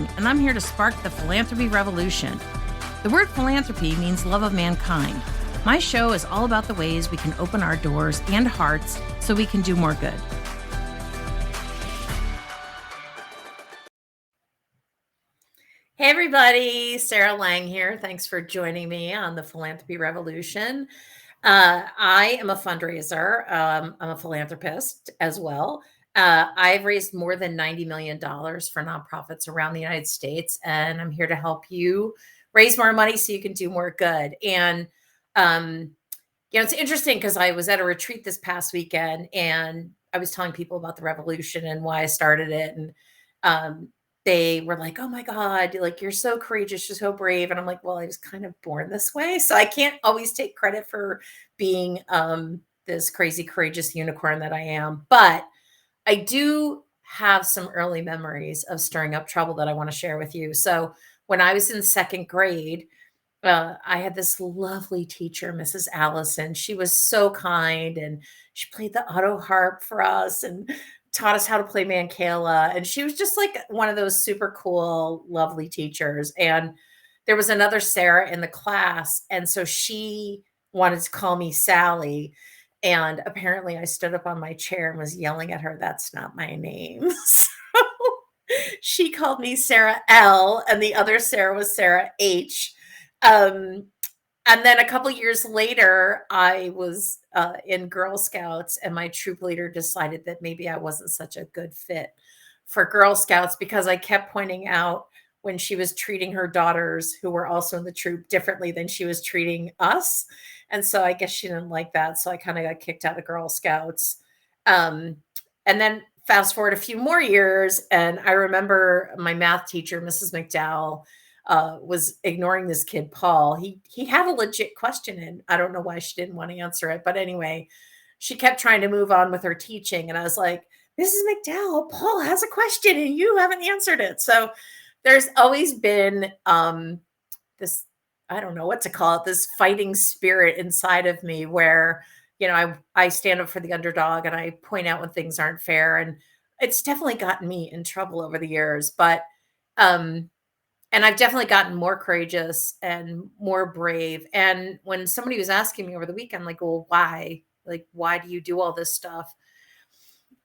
Debunking, and I'm here to spark the philanthropy revolution. The word philanthropy means love of mankind. My show is all about the ways we can open our doors and hearts so we can do more good. Hey everybody, Sarah Lang here. Thanks for joining me on the Philanthropy Revolution. I am a fundraiser. I'm a philanthropist as well. I've raised more than $90 million for nonprofits around the United States, and I'm here to help you raise more money so you can do more good. And, it's interesting because I was at a retreat this past weekend and I was telling people about the revolution and why I started it. And they were like, "Oh my God, like you're so courageous, you're so brave." And I'm like, "Well, I was kind of born this way. So I can't always take credit for being this crazy, courageous unicorn that I am. But I do have some early memories of stirring up trouble that I want to share with you. So when I was in second grade, I had this lovely teacher, Mrs. Allison. She was so kind and she played the auto harp for us and taught us how to play Mancala. And she was just like one of those super cool, lovely teachers. And there was another Sarah in the class. And so she wanted to call me Sally. And apparently I stood up on my chair and was yelling at her, "That's not my name." So she called me Sarah L, and the other Sarah was Sarah H. Um, and then a couple years later, I was in Girl Scouts, and my troop leader decided that maybe I wasn't such a good fit for Girl Scouts because I kept pointing out when she was treating her daughters, who were also in the troop, differently than she was treating us. And so I guess she didn't like that. So I kind of got kicked out of Girl Scouts. Um, and then fast forward a few more years, and I remember my math teacher, Mrs. McDowell, was ignoring this kid, Paul. He had a legit question, and I don't know why she didn't want to answer it. But anyway, she kept trying to move on with her teaching. And I was like, "Mrs. McDowell, Paul has a question and you haven't answered it." So there's always been this, I don't know what to call it, this fighting spirit inside of me where, I stand up for the underdog and I point out when things aren't fair. And it's definitely gotten me in trouble over the years. But and I've definitely gotten more courageous and more brave. And when somebody was asking me over the weekend, like, "Well, why? Like, why do you do all this stuff?"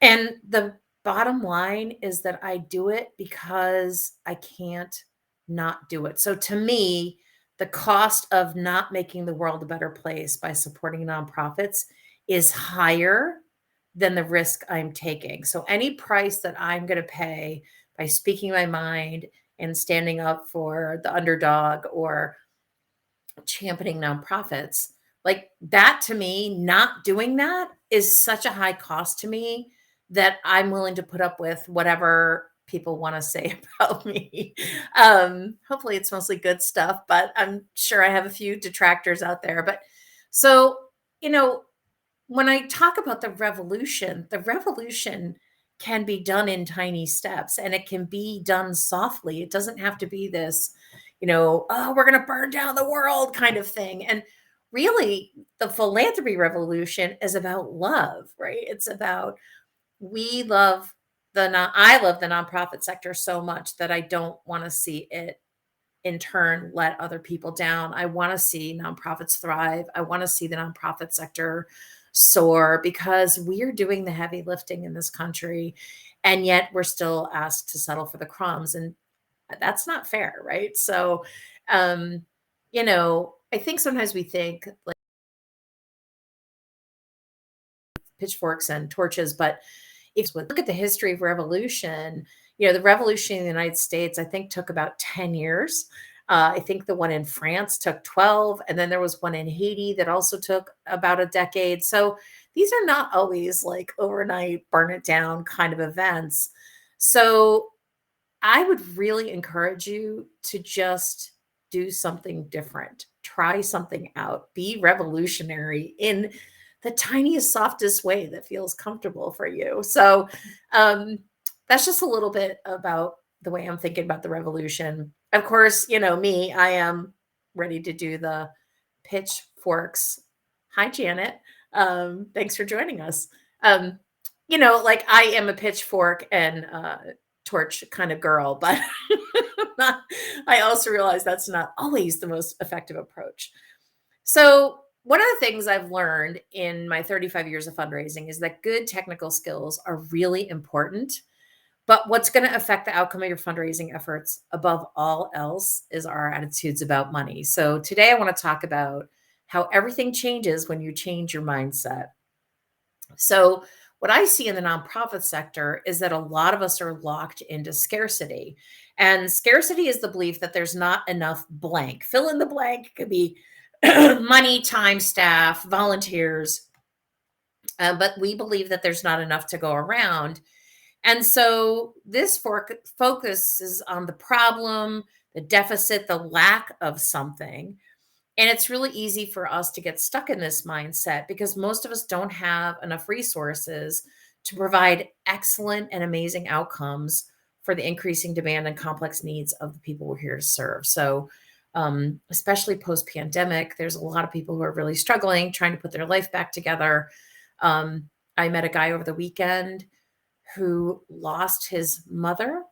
And the bottom line is that I do it because I can't not do it. So to me, the cost of not making the world a better place by supporting nonprofits is higher than the risk I'm taking. So any price that I'm going to pay by speaking my mind and standing up for the underdog or championing nonprofits, like that to me, not doing that is such a high cost to me that I'm willing to put up with whatever people want to say about me. Hopefully it's mostly good stuff, but I'm sure I have a few detractors out there. But so, you know, when I talk about the revolution can be done in tiny steps and it can be done softly. It doesn't have to be this, "Oh, we're going to burn down the world" kind of thing. And really, the philanthropy revolution is about love, right? It's about we love I love the nonprofit sector so much that I don't want to see it in turn let other people down. I want to see nonprofits thrive. I want to see the nonprofit sector soar because we're doing the heavy lifting in this country. And yet we're still asked to settle for the crumbs. And that's not fair, right? So, um, I think sometimes we think like pitchforks and torches, but if we look at the history of revolution, the revolution in the United States, I think, took about 10 years. I think the one in France took 12. And then there was one in Haiti that also took about a decade. So these are not always like overnight, burn it down kind of events. So I would really encourage you to just do something different, try something out, be revolutionary in the tiniest, softest way that feels comfortable for you. So that's just a little bit about the way I'm thinking about the revolution. Of course, me, I am ready to do the pitchforks. Hi, Janet. Thanks for joining us. Like I am a pitchfork and torch kind of girl, but I also realize that's not always the most effective approach. So, one of the things I've learned in my 35 years of fundraising is that good technical skills are really important. But what's going to affect the outcome of your fundraising efforts above all else is our attitudes about money. So, today I want to talk about how everything changes when you change your mindset. So, what I see in the nonprofit sector is that a lot of us are locked into scarcity. And scarcity is the belief that there's not enough blank. Fill in the blank. It could be money, time, staff, volunteers. But we believe that there's not enough to go around. And so this focuses on the problem, the deficit, the lack of something. And it's really easy for us to get stuck in this mindset because most of us don't have enough resources to provide excellent and amazing outcomes for the increasing demand and complex needs of the people we're here to serve. So, especially post pandemic, there's a lot of people who are really struggling, trying to put their life back together. I met a guy over the weekend who lost his mother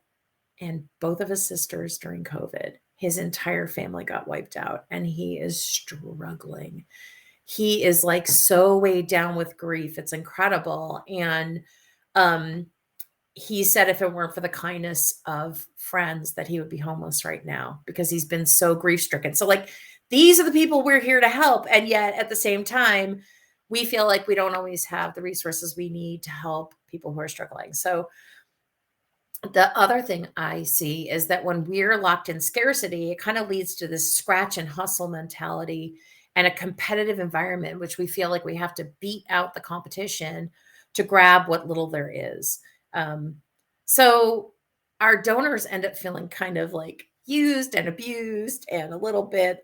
and both of his sisters during COVID. His entire family got wiped out and he is struggling. He is like so weighed down with grief. It's incredible. And um, he said if it weren't for the kindness of friends that he would be homeless right now because he's been so grief stricken. So like these are the people we're here to help. And yet at the same time, we feel like we don't always have the resources we need to help people who are struggling. So the other thing I see is that when we're locked in scarcity, it kind of leads to this scratch and hustle mentality and a competitive environment, which we feel like we have to beat out the competition to grab what little there is. Um, so our donors end up feeling kind of like used and abused and a little bit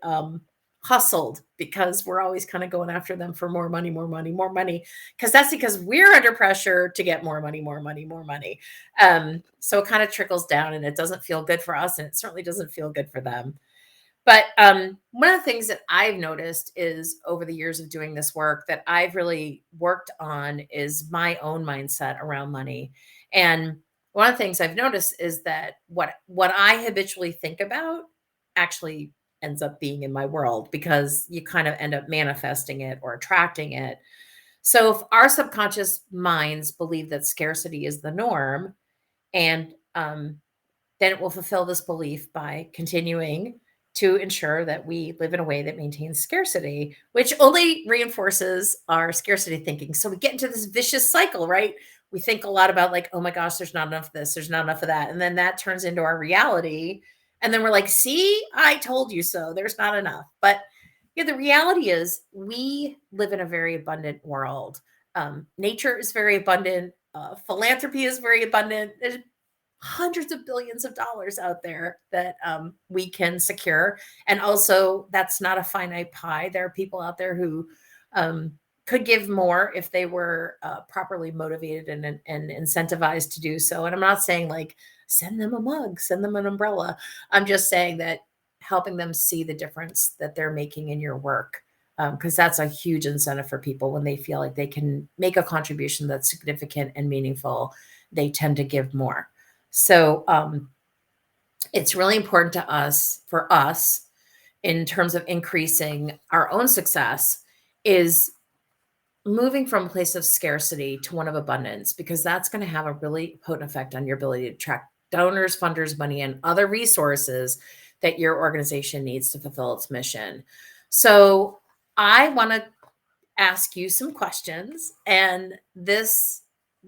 hustled because we're always kind of going after them for more money, more money, more money. Because that's because we're under pressure to get more money, more money, more money. So it kind of trickles down and it doesn't feel good for us and it certainly doesn't feel good for them. But one of the things that I've noticed is over the years of doing this work that I've really worked on is my own mindset around money. And one of the things I've noticed is that what I habitually think about actually ends up being in my world because you kind of end up manifesting it or attracting it. So if our subconscious minds believe that scarcity is the norm, and then it will fulfill this belief by continuing to ensure that we live in a way that maintains scarcity, which only reinforces our scarcity thinking. So we get into this vicious cycle, right? We think a lot about like, oh my gosh, there's not enough of this, there's not enough of that. And then that turns into our reality. And then we're like, see, I told you so. There's not enough. But yeah, the reality is we live in a very abundant world. Nature is very abundant. Philanthropy is very abundant. There's hundreds of billions of dollars out there that we can secure. And also, that's not a finite pie. There are people out there who um, could give more if they were properly motivated and incentivized to do so. And I'm not saying like send them a mug, send them an umbrella. I'm just saying that helping them see the difference that they're making in your work. Because that's a huge incentive for people when they feel like they can make a contribution that's significant and meaningful, they tend to give more. So it's really important to us, for us, in terms of increasing our own success, is moving from a place of scarcity to one of abundance, because that's going to have a really potent effect on your ability to attract donors, funders, money, and other resources that your organization needs to fulfill its mission. So I want to ask you some questions, and this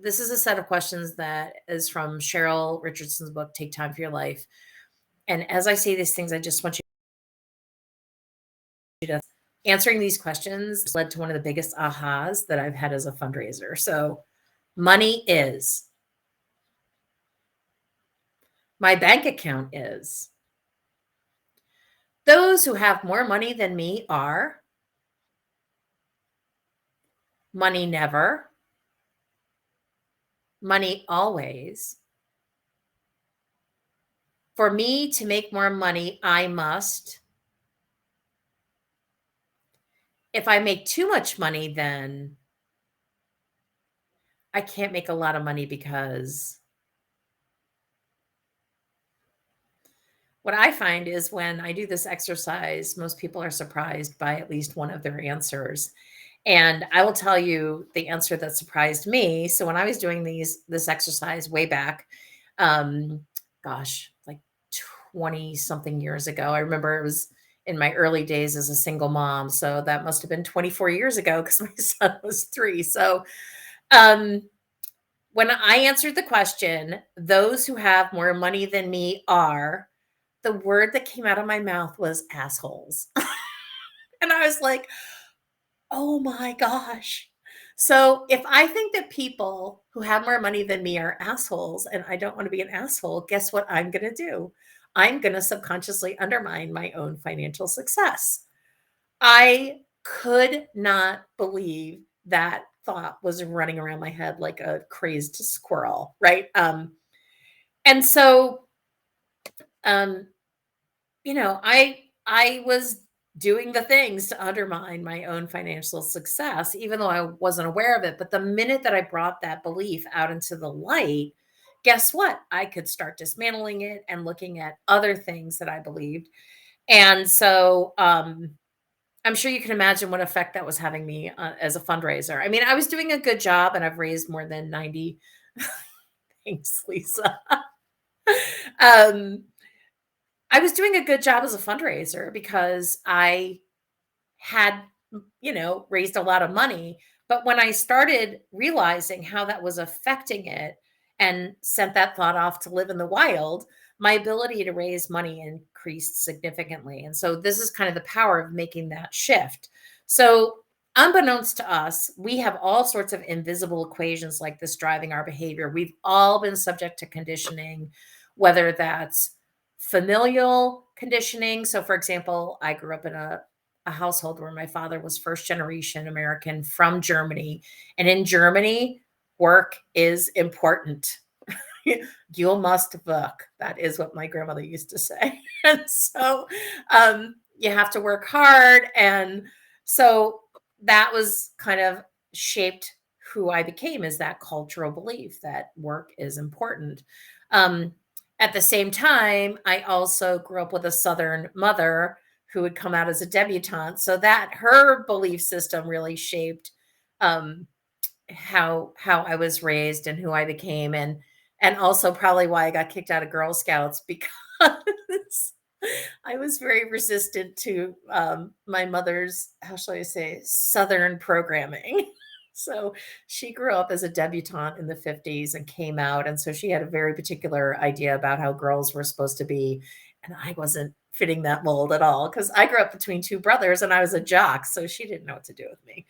is a set of questions that is from Cheryl Richardson's book, Take Time for Your Life. And as I say these things, I just want you to answering these questions led to one of the biggest ahas that I've had as a fundraiser. So money is, my bank account is, those who have more money than me are, money never, money always. For me to make more money, I must. If I make too much money, then I can't make a lot of money because what I find is when I do this exercise, most people are surprised by at least one of their answers. And I will tell you the answer that surprised me. So when I was doing this exercise way back, um, gosh, like 20 something years ago, I remember it was in my early days as a single mom. So that must have been 24 years ago because my son was 3. So um, when I answered the question, those who have more money than me are, the word that came out of my mouth was assholes. And I was like, oh my gosh. So if I think that people who have more money than me are assholes and I don't want to be an asshole, guess what I'm going to do? I'm going to subconsciously undermine my own financial success. I could not believe that thought was running around my head like a crazed squirrel, right? And so um I was doing the things to undermine my own financial success, even though I wasn't aware of it. But the minute that I brought that belief out into the light, guess what? I could start dismantling it and looking at other things that I believed. And so I'm sure you can imagine what effect that was having me as a fundraiser. I mean, I was doing a good job and I've raised more than 90. Thanks, Lisa. um, I was doing a good job as a fundraiser because I had, raised a lot of money. But when I started realizing how that was affecting it and sent that thought off to live in the wild, my ability to raise money increased significantly. And so this is kind of the power of making that shift. So, unbeknownst to us, we have all sorts of invisible equations like this driving our behavior. We've all been subject to conditioning, whether that's familial conditioning. So, for example, I grew up in a household where my father was first generation American from Germany. And in Germany, work is important. You must work. That is what my grandmother used to say. And so you have to work hard. And so that was kind of shaped who I became, is that cultural belief that work is important. Um, at the same time, I also grew up with a Southern mother who would come out as a debutante. So that her belief system really shaped um, how I was raised and who I became, and also probably why I got kicked out of Girl Scouts because I was very resistant to my mother's, how shall I say, Southern programming. So she grew up as a debutante in the 50s and came out. And so she had a very particular idea about how girls were supposed to be. And I wasn't fitting that mold at all because I grew up between 2 brothers and I was a jock. So she didn't know what to do with me.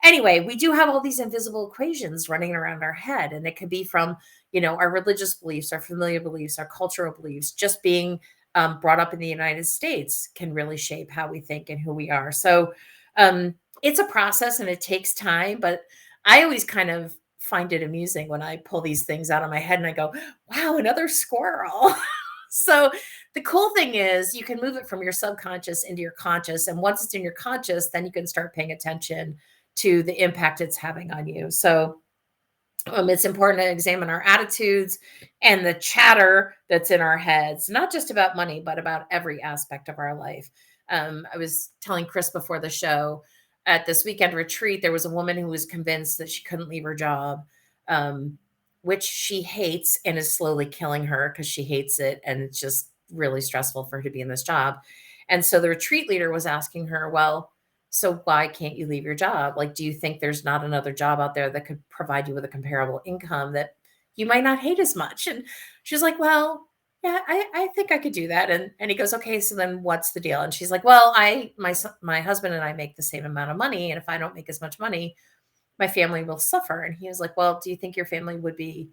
Anyway, we do have all these invisible equations running around our head, and it could be from, our religious beliefs, our familiar beliefs, our cultural beliefs. Just being brought up in the United States can really shape how we think and who we are. So it's a process and it takes time, but I always kind of find it amusing when I pull these things out of my head and I go, wow, another squirrel. So the cool thing is you can move it from your subconscious into your conscious. And once it's in your conscious, then you can start paying attention to the impact it's having on you. So it's important to examine our attitudes and the chatter that's in our heads, not just about money, but about every aspect of our life. I was telling Chris before the show at this weekend retreat, there was a woman who was convinced that she couldn't leave her job, um, which she hates and is slowly killing her because she hates it. And it's just really stressful for her to be in this job. And so the retreat leader was asking her, well, so why can't you leave your job? Like, do you think there's not another job out there that could provide you with a comparable income that you might not hate as much? And she's like, well, yeah, I think I could do that. And he goes, okay, so then what's the deal? And she's like, well, my husband and I make the same amount of money. And if I don't make as much money, my family will suffer. And he was like, well, do you think your family would be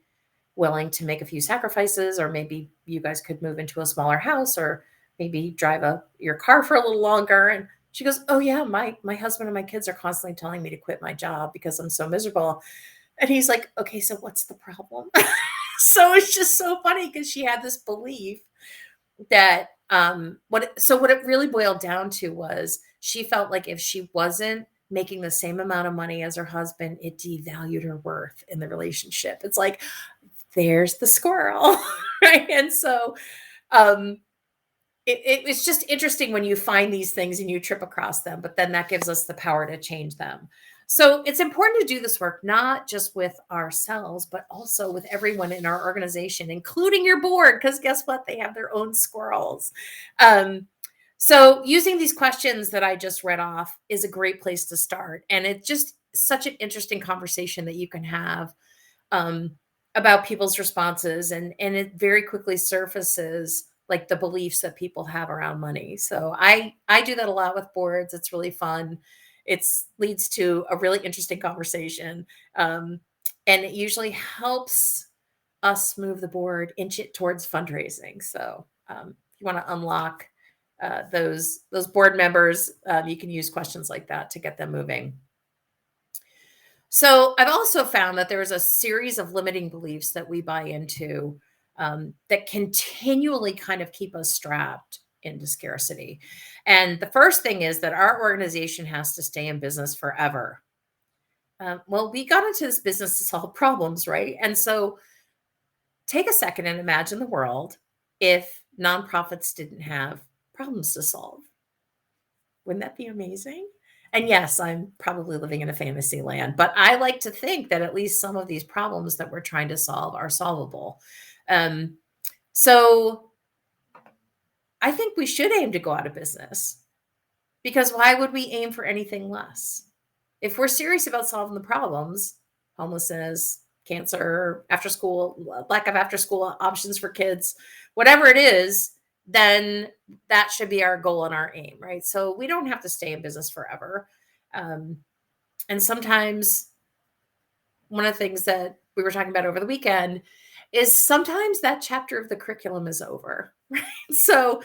willing to make a few sacrifices, or maybe you guys could move into a smaller house, or maybe drive your car for a little longer? And she goes, oh yeah, my husband and my kids are constantly telling me to quit my job because I'm so miserable. And he's like, okay, so what's the problem? So it's just so funny because she had this belief that what it really boiled down to was she felt like if she wasn't making the same amount of money as her husband, it devalued her worth in the relationship. It's like, there's the squirrel. Right. And so um it's just interesting when you find these things and you trip across them, but then that gives us the power to change them. So it's important to do this work, not just with ourselves, but also with everyone in our organization, including your board, because guess what? They have their own squirrels. Um, so using these questions that I just read off is a great place to start. And it's just such an interesting conversation that you can have um, about people's responses, and it very quickly surfaces like the beliefs that people have around money. So I do that a lot with boards. It's really fun. It's leads to a really interesting conversation, um, and it usually helps us move the board, inch it towards fundraising. So if you want to unlock those board members, you can use questions like that to get them moving. So I've also found that there's a series of limiting beliefs that we buy into that continually kind of keep us strapped into scarcity. And the first thing is that our organization has to stay in business forever. Well, we got into this business to solve problems, right? And so take a second and imagine the world if nonprofits didn't have problems to solve. Wouldn't that be amazing? And yes, I'm probably living in a fantasy land, but I like to think that at least some of these problems that we're trying to solve are solvable. Um, so I think we should aim to go out of business because why would we aim for anything less? If we're serious about solving the problems, homelessness, cancer, after school, lack of after school options for kids, whatever it is, then that should be our goal and our aim, right? So we don't have to stay in business forever. Um, and sometimes one of the things that we were talking about over the weekend is sometimes that chapter of the curriculum is over. Right? So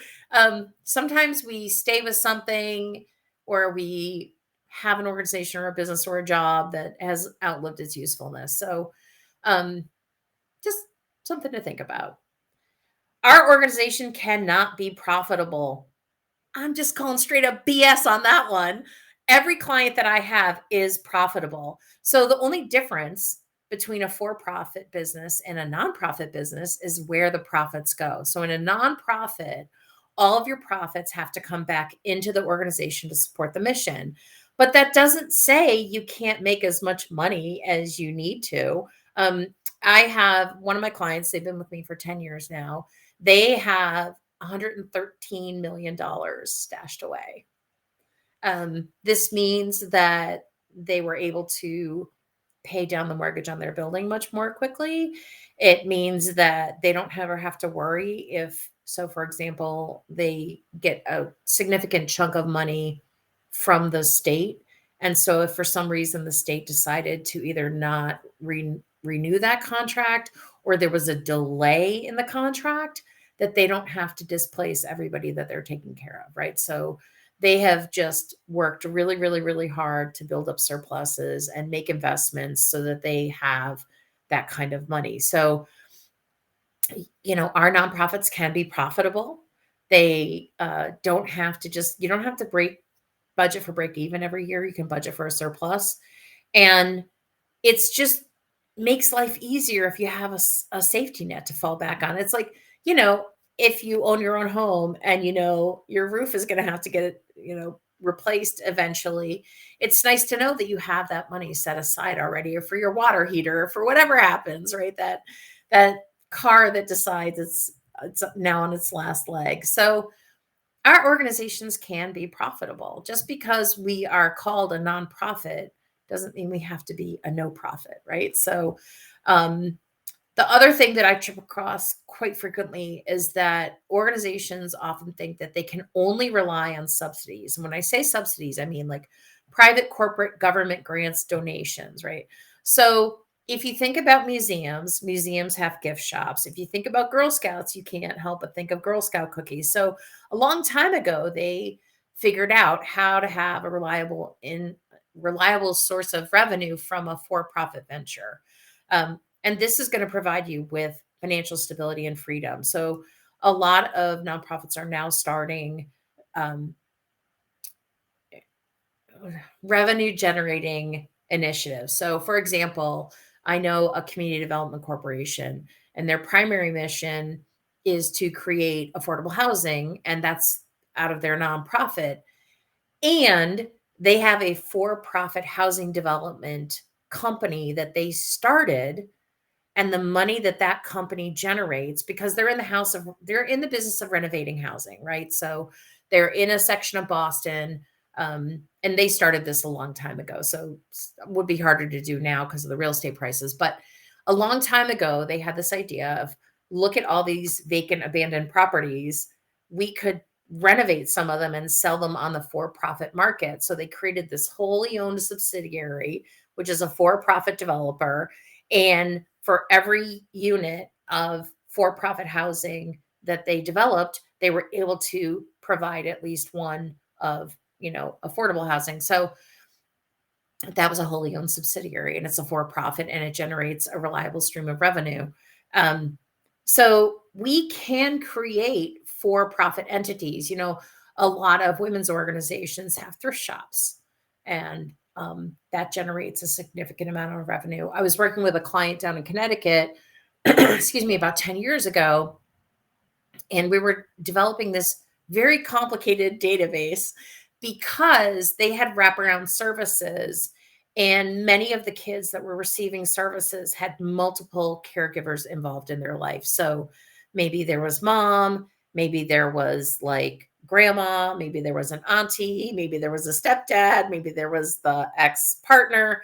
sometimes we stay with something or we have an organization or a business or a job that has outlived its usefulness. So um, just something to think about. Our organization cannot be profitable. I'm just calling straight up BS on that one. Every client that I have is profitable. So the only difference between a for-profit business and a nonprofit business is where the profits go. So in a nonprofit, all of your profits have to come back into the organization to support the mission. But that doesn't say you can't make as much money as you need to. Um, I have one of my clients, they've been with me for 10 years now. They have $113 million stashed away. This means that they were able to pay down the mortgage on their building much more quickly. It means that they don't ever have to worry if, so for example, they get a significant chunk of money from the state. And so if for some reason the state decided to either not renew that contract or there was a delay in the contract, that they don't have to displace everybody that they're taking care of, right? So they have just worked really, really, really hard to build up surpluses and make investments so that they have that kind of money. So, our nonprofits can be profitable. They don't have to you don't have to budget for break even every year. You can budget for a surplus. And it's just makes life easier if you have a safety net to fall back on. It's like, you know, if you own your own home and your roof is going to have to get, replaced eventually, it's nice to know that you have that money set aside already or for your water heater or for whatever happens, right? That car that decides it's now on its last leg. So our organizations can be profitable. Just because we are called a nonprofit doesn't mean we have to be a no profit, right? So, um, the other thing that I trip across quite frequently is that organizations often think that they can only rely on subsidies. And when I say subsidies, I mean like private, corporate, government grants, donations, right? So if you think about museums, museums have gift shops. If you think about Girl Scouts, you can't help but think of Girl Scout cookies. So a long time ago, they figured out how to have a reliable source of revenue from a for-profit venture. And this is going to provide you with financial stability and freedom. So a lot of nonprofits are now starting um, revenue generating initiatives. So, for example, I know a community development corporation, and their primary mission is to create affordable housing, and that's out of their nonprofit. And they have a for-profit housing development company that they started, and the money that that company generates, because they're in the business of renovating housing, right? So they're in a section of Boston, and they started this a long time ago, so would be harder to do now because of the real estate prices. But a long time ago they had this idea of, look at all these vacant abandoned properties, we could renovate some of them and sell them on the for-profit market. So they created this wholly owned subsidiary, which is a for-profit developer, and for every unit of for-profit housing that they developed, they were able to provide at least one of, affordable housing. So that was a wholly owned subsidiary, and it's a for-profit, and it generates a reliable stream of revenue. Um, so we can create for-profit entities. A lot of women's organizations have thrift shops, and that generates a significant amount of revenue. I was working with a client down in Connecticut, excuse me, about 10 years ago, and we were developing this very complicated database because they had wraparound services, and many of the kids that were receiving services had multiple caregivers involved in their life. So maybe there was mom, maybe there was like grandma, maybe there was an auntie, maybe there was a stepdad, maybe there was the ex partner.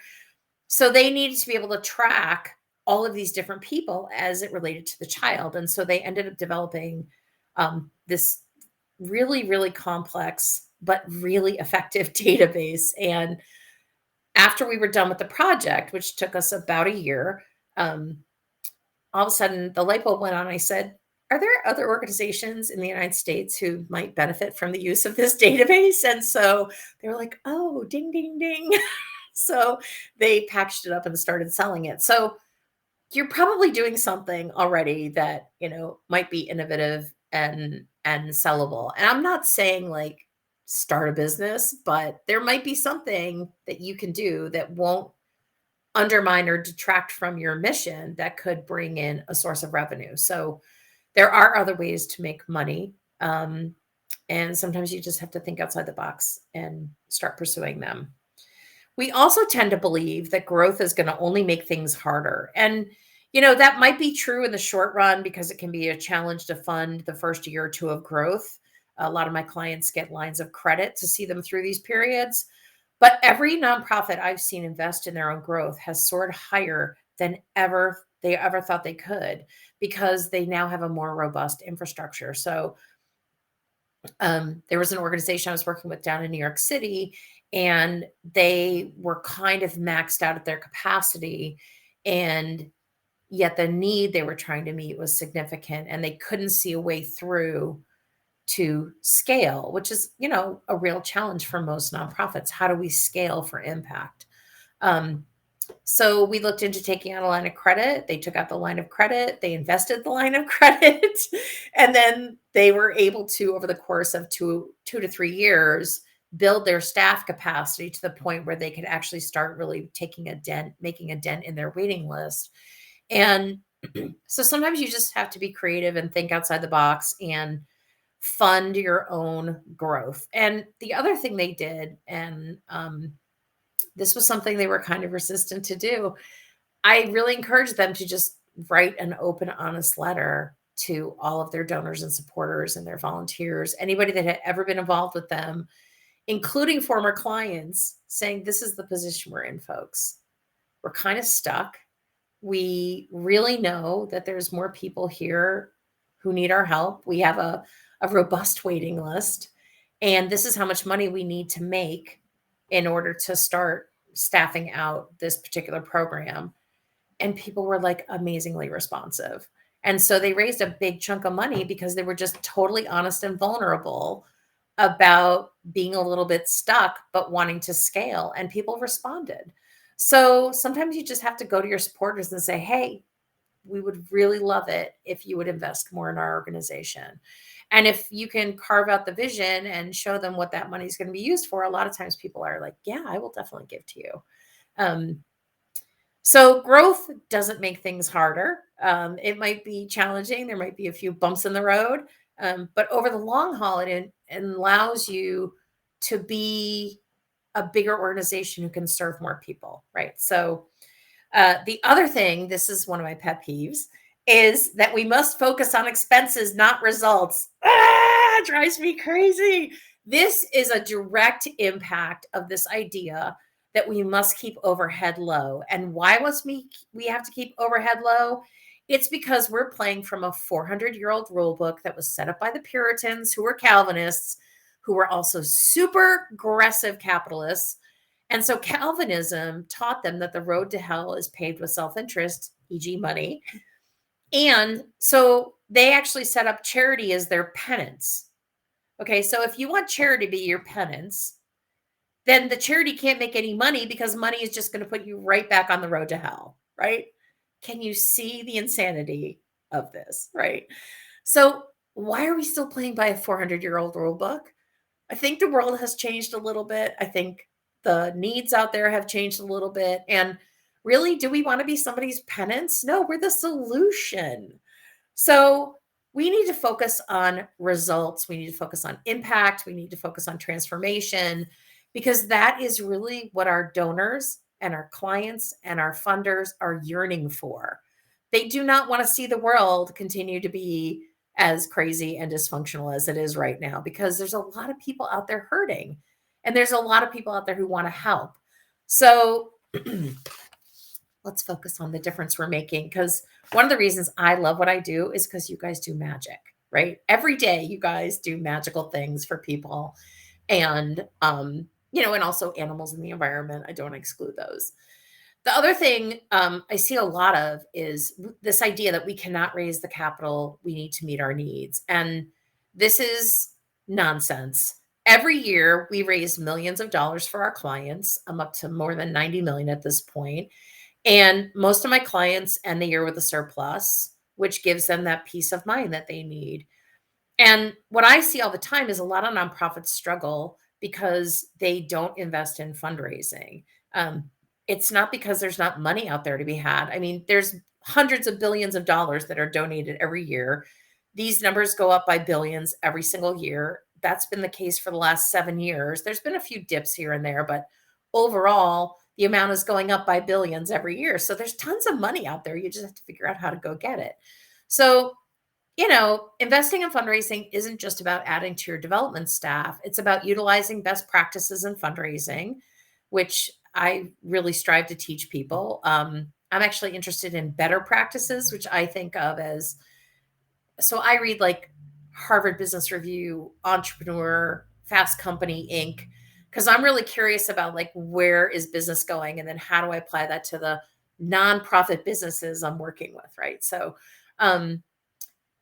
So they needed to be able to track all of these different people as it related to the child. And so they ended up developing this really, really complex, but really effective database. And after we were done with the project, which took us about a year, um, all of a sudden the light bulb went on. I said, are there other organizations in the United States who might benefit from the use of this database? And so they were like, oh, ding, ding, ding. So they packaged it up and started selling it. So you're probably doing something already that, might be innovative and sellable. And I'm not saying like start a business, but there might be something that you can do that won't undermine or detract from your mission, that could bring in a source of revenue. So there are other ways to make money. And sometimes you just have to think outside the box and start pursuing them. We also tend to believe that growth is going to only make things harder. And, that might be true in the short run, because it can be a challenge to fund the first year or two of growth. A lot of my clients get lines of credit to see them through these periods. But every nonprofit I've seen invest in their own growth has soared higher than they ever thought they could, because they now have a more robust infrastructure. So there was an organization I was working with down in New York City, and they were kind of maxed out at their capacity, and yet the need they were trying to meet was significant, and they couldn't see a way through to scale, which is, a real challenge for most nonprofits. How do we scale for impact? Um, so we looked into taking out a line of credit. They took out the line of credit, they invested the line of credit, and then they were able to, over the course of two to 3 years, build their staff capacity to the point where they could actually start really making a dent in their waiting list. And so sometimes you just have to be creative and think outside the box and fund your own growth. And the other thing they did, and this was something they were kind of resistant to do, I really encouraged them to just write an open, honest letter to all of their donors and supporters and their volunteers, anybody that had ever been involved with them, including former clients, saying, this is the position we're in, folks. We're kind of stuck. We really know that there's more people here who need our help. We have a robust waiting list, and this is how much money we need to make in order to start staffing out this particular program. And people were like amazingly responsive. And so they raised a big chunk of money because they were just totally honest and vulnerable about being a little bit stuck, but wanting to scale. And people responded. So sometimes you just have to go to your supporters and say, hey, we would really love it if you would invest more in our organization. And if you can carve out the vision and show them what that money is going to be used for, a lot of times people are like, yeah, I will definitely give to you. So growth doesn't make things harder. It might be challenging. There might be a few bumps in the road. But over the long haul, it allows you to be a bigger organization who can serve more people, right? So the other thing, this is one of my pet peeves, is that we must focus on expenses, not results. It drives me crazy. This is a direct impact of this idea that we must keep overhead low. And why must we have to keep overhead low? It's because we're playing from a 400-year-old rule book that was set up by the Puritans, who were Calvinists, who were also super aggressive capitalists. And so Calvinism taught them that the road to hell is paved with self-interest, e.g., money. And so they actually set up charity as their penance. Okay, so if you want charity to be your penance, then the charity can't make any money because money is just going to put you right back on the road to hell, right? Can you see the insanity of this, right? So why are we still playing by a 400-year-old rule book? I think the world has changed a little bit. I think the needs out there have changed a little bit. And really, do we want to be somebody's penance? No, we're the solution. So we need to focus on results. We need to focus on impact. We need to focus on transformation, because that is really what our donors and our clients and our funders are yearning for. They do not want to see the world continue to be as crazy and dysfunctional as it is right now, because there's a lot of people out there hurting, and there's a lot of people out there who want to help. So let's focus on the difference we're making, because one of the reasons I love what I do is because you guys do magic, right? Every day you guys do magical things for people, and and also animals in the environment. I don't exclude those. The other thing I see a lot of is this idea that we cannot raise the capital we need to meet our needs. And this is nonsense. Every year we raise millions of dollars for our clients. I'm up to more than 90 million at this point. And most of my clients end the year with a surplus, which gives them that peace of mind that they need. And what I see all the time is a lot of nonprofits struggle because they don't invest in fundraising. Um, it's not because there's not money out there to be had. I mean, there's hundreds of billions of dollars that are donated every year. These numbers go up by billions every single year. That's been the case for the last 7 years. There's been a few dips here and there, but overall, the amount is going up by billions every year. So there's tons of money out there. You just have to figure out how to go get it. So investing in fundraising isn't just about adding to your development staff. It's about utilizing best practices in fundraising, which I really strive to teach people. I'm actually interested in better practices, which I think of as, so I read like Harvard Business Review, Entrepreneur, Fast Company Inc., because I'm really curious about like, where is business going? And then how do I apply that to the nonprofit businesses I'm working with, right? So,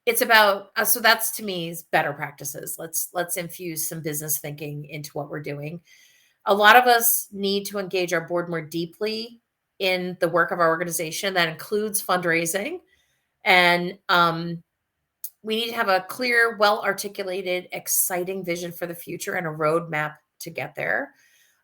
it's about so that's, to me, is better practices. Let's infuse some business thinking into what we're doing. A lot of us need to engage our board more deeply in the work of our organization. That includes fundraising, and we need to have a clear, well articulated, exciting vision for the future and a roadmap to get there.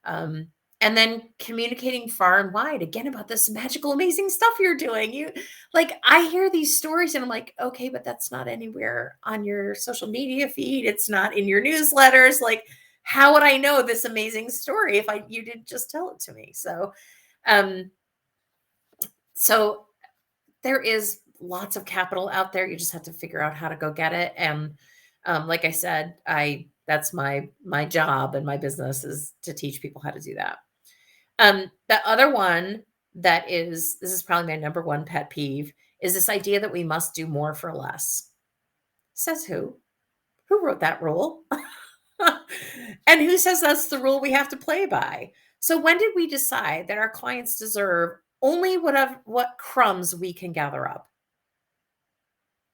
Um, and then communicating far and wide again about this magical, amazing stuff you're doing. I hear these stories and I'm like, okay, but that's not anywhere on your social media feed. It's not in your newsletters. Like, how would I know this amazing story if you didn't just tell it to me? Um, so there is lots of capital out there. You just have to figure out how to go get it. And like I said, that's my job and my business is to teach people how to do that. The other one this is probably my number one pet peeve, is this idea that we must do more for less. Says who? Who wrote that rule? And who says that's the rule we have to play by? So when did we decide that our clients deserve only what crumbs we can gather up?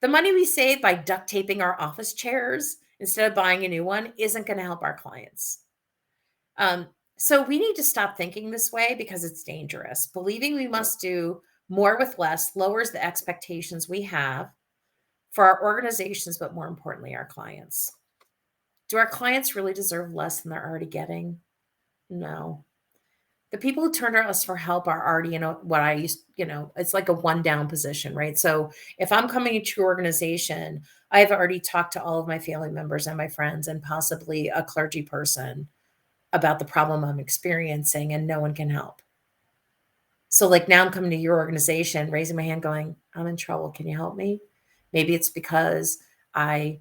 The money we save by duct taping our office chairs instead of buying a new one isn't going to help our clients. Um, so we need to stop thinking this way because it's dangerous. Believing we must do more with less lowers the expectations we have for our organizations, but more importantly, our clients. Do our clients really deserve less than they're already getting? No. The people who turn to us for help are already in what I used, it's like a one down position, right? So if I'm coming into your organization, I've already talked to all of my family members and my friends and possibly a clergy person about the problem I'm experiencing, and no one can help. So, like, now I'm coming to your organization, raising my hand, going, I'm in trouble. Can you help me? Maybe it's because I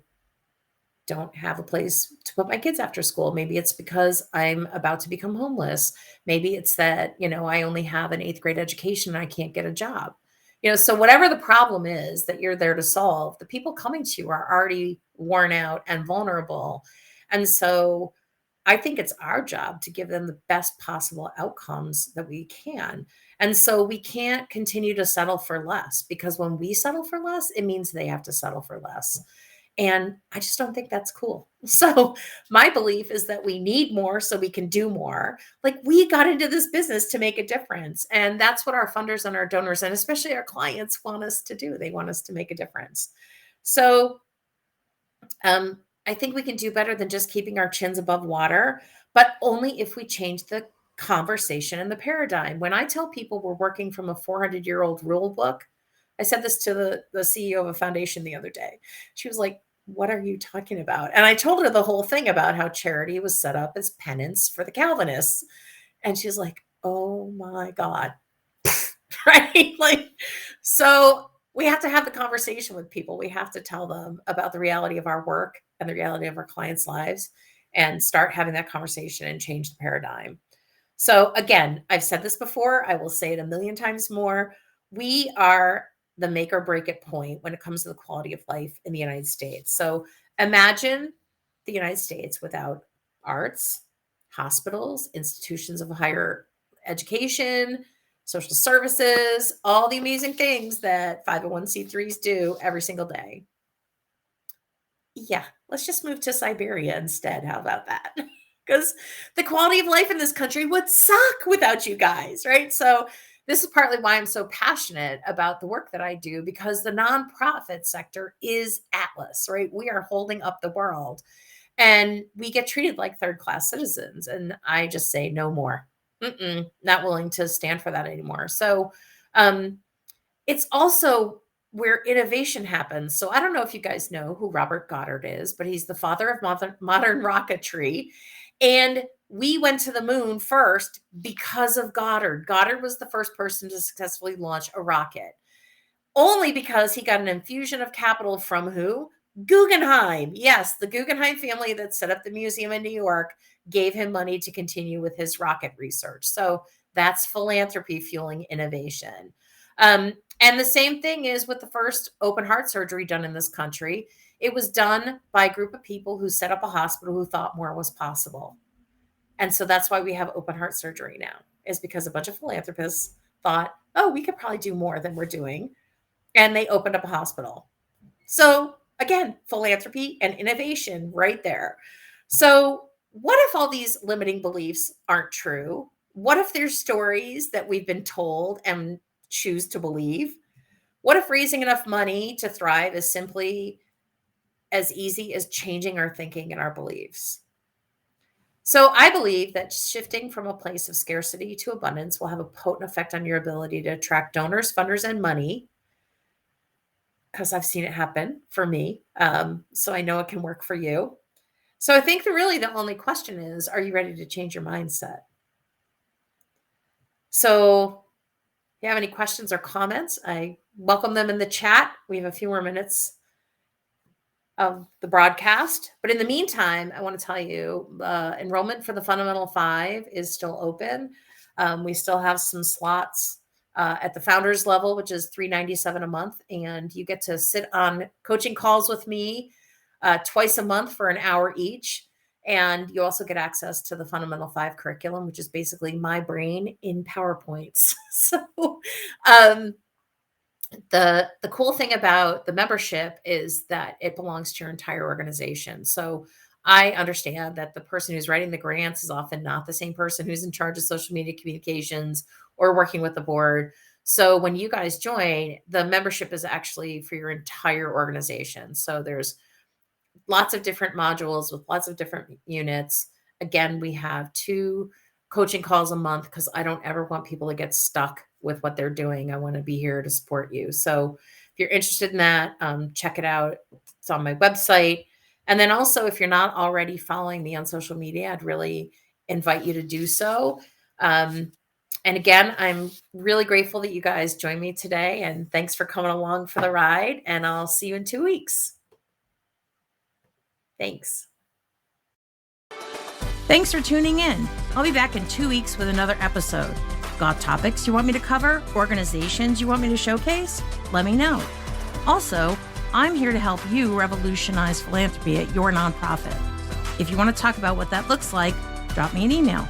don't have a place to put my kids after school. Maybe it's because I'm about to become homeless. Maybe it's that, I only have an eighth grade education and I can't get a job. So whatever the problem is that you're there to solve, the people coming to you are already worn out and vulnerable. And so I think it's our job to give them the best possible outcomes that we can. And so we can't continue to settle for less, because when we settle for less, it means they have to settle for less. And I just don't think that's cool. So my belief is that we need more so we can do more. Like, we got into this business to make a difference. And that's what our funders and our donors, and especially our clients, want us to do. They want us to make a difference. So I think we can do better than just keeping our chins above water, but only if we change the conversation and the paradigm. When I tell people we're working from a 400-year-old rule book, I said this to the CEO of a foundation the other day. She was like, what are you talking about? And I told her the whole thing about how charity was set up as penance for the Calvinists. And she's like, oh my God. Right? Like, so we have to have the conversation with people. We have to tell them about the reality of our work and the reality of our clients' lives, and start having that conversation and change the paradigm. So again, I've said this before, I will say it a million times more. We are the make or break it point when it comes to the quality of life in the United States. So imagine the United States without arts, hospitals, institutions of higher education, social services, all the amazing things that 501c3s do every single day. Yeah, let's just move to Siberia instead. How about that? Because the quality of life in this country would suck without you guys, right? So, this is partly why I'm so passionate about the work that I do, because the nonprofit sector is Atlas, right? We are holding up the world, and we get treated like third class citizens. And I just say no more. Not willing to stand for that anymore. So, um, it's also where innovation happens. So I don't know if you guys know who Robert Goddard is, but he's the father of modern rocketry. And we went to the moon first because of Goddard. Goddard was the first person to successfully launch a rocket, only because he got an infusion of capital from who? Guggenheim. Yes, the Guggenheim family that set up the museum in New York gave him money to continue with his rocket research. So that's philanthropy fueling innovation. And the same thing is with the first open heart surgery done in this country. It was done by a group of people who set up a hospital who thought more was possible. And so that's why we have open heart surgery now, is because a bunch of philanthropists thought, oh, we could probably do more than we're doing. And they opened up a hospital. So again, philanthropy and innovation right there. So what if all these limiting beliefs aren't true? What if there's stories that we've been told and choose to believe? What if raising enough money to thrive is simply as easy as changing our thinking and our beliefs? So I believe that shifting from a place of scarcity to abundance will have a potent effect on your ability to attract donors, funders, and money, because I've seen it happen for me. So I know it can work for you. So I think really the only question is, are you ready to change your mindset? So if you have any questions or comments, I welcome them in the chat. We have a few more minutes of the broadcast. But in the meantime, I want to tell you, enrollment for the Fundamental 5 is still open. We still have some slots at the founders level, which is $397 a month. And you get to sit on coaching calls with me twice a month for an hour each. And you also get access to the Fundamental 5 curriculum, which is basically my brain in PowerPoints. So the cool thing about the membership is that it belongs to your entire organization. So I understand that the person who's writing the grants is often not the same person who's in charge of social media communications or working with the board. So when you guys join, the membership is actually for your entire organization. So there's lots of different modules with lots of different units. Again, we have two coaching calls a month because I don't ever want people to get stuck with what they're doing. I want to be here to support you. So if you're interested in that, check it out. It's on my website. And then also, if you're not already following me on social media, I'd really invite you to do so. And again, I'm really grateful that you guys joined me today. And thanks for coming along for the ride. And I'll see you in 2 weeks. Thanks. Thanks for tuning in. I'll be back in 2 weeks with another episode. Got topics you want me to cover? Organizations you want me to showcase? Let me know. Also, I'm here to help you revolutionize philanthropy at your nonprofit. If you want to talk about what that looks like, drop me an email.